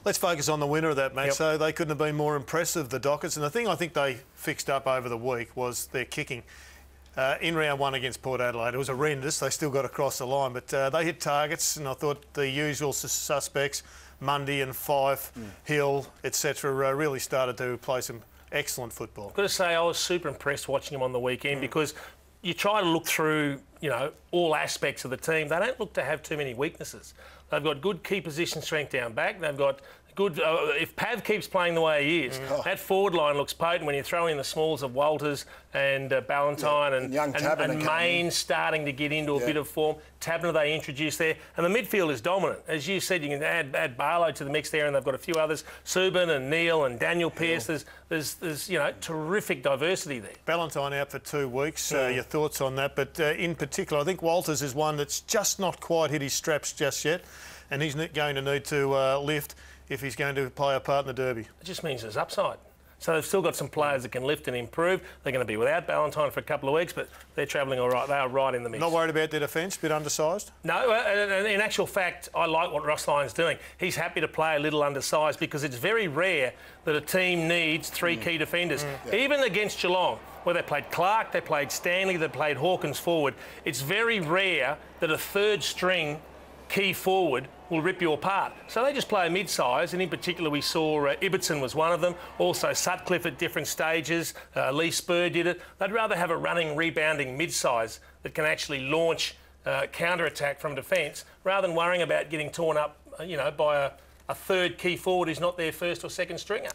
Let's focus on the winner of that match. Yep. So they couldn't have been more impressive, the Dockers. And the thing I think they fixed up over the week was their kicking. In round one against Port Adelaide, it was horrendous. They still got across the line, but they hit targets, and I thought the usual suspects, Mundy and Fife, Hill, etc., really started to play some excellent football. I've got to say, I was super impressed watching him on the weekend because you try to look through, you know, all aspects of the team. They don't look to have too many weaknesses. They've got good key position strength down back. They've got good... if Pav keeps playing the way he is, that forward line looks potent when you throw in the smalls of Walters and Ballantyne and Main starting to get into a bit of form. Tabner they introduced there. And the midfield is dominant. As you said, you can add Barlow to the mix there, and they've got a few others. Subin and Neil and Daniel Pearce. There's you know, terrific diversity there. Ballantyne out for 2 weeks. Your thoughts on that? But in particular, I think Walters is one that's just not quite hit his straps just yet, and he's going to need to lift if he's going to play a part in the derby. It just means there's upside. So they've still got some players that can lift and improve. They're going to be without Ballantyne for a couple of weeks, but they're travelling all right. They are right in the mix. Not worried about their defence, a bit undersized? No, in actual fact, I like what Ross Lyon's doing. He's happy to play a little undersized because it's very rare that a team needs 3 key defenders. Even against Geelong, where they played Clark, they played Stanley, they played Hawkins forward, it's very rare that a third string key forward will rip you apart. So they just play a mid-size, and in particular we saw Ibbotson was one of them, also Sutcliffe at different stages, Lee Spur did it. They'd rather have a running, rebounding mid-size that can actually launch counter-attack from defence rather than worrying about getting torn up, you know, by a third key forward who's not their first or second stringer.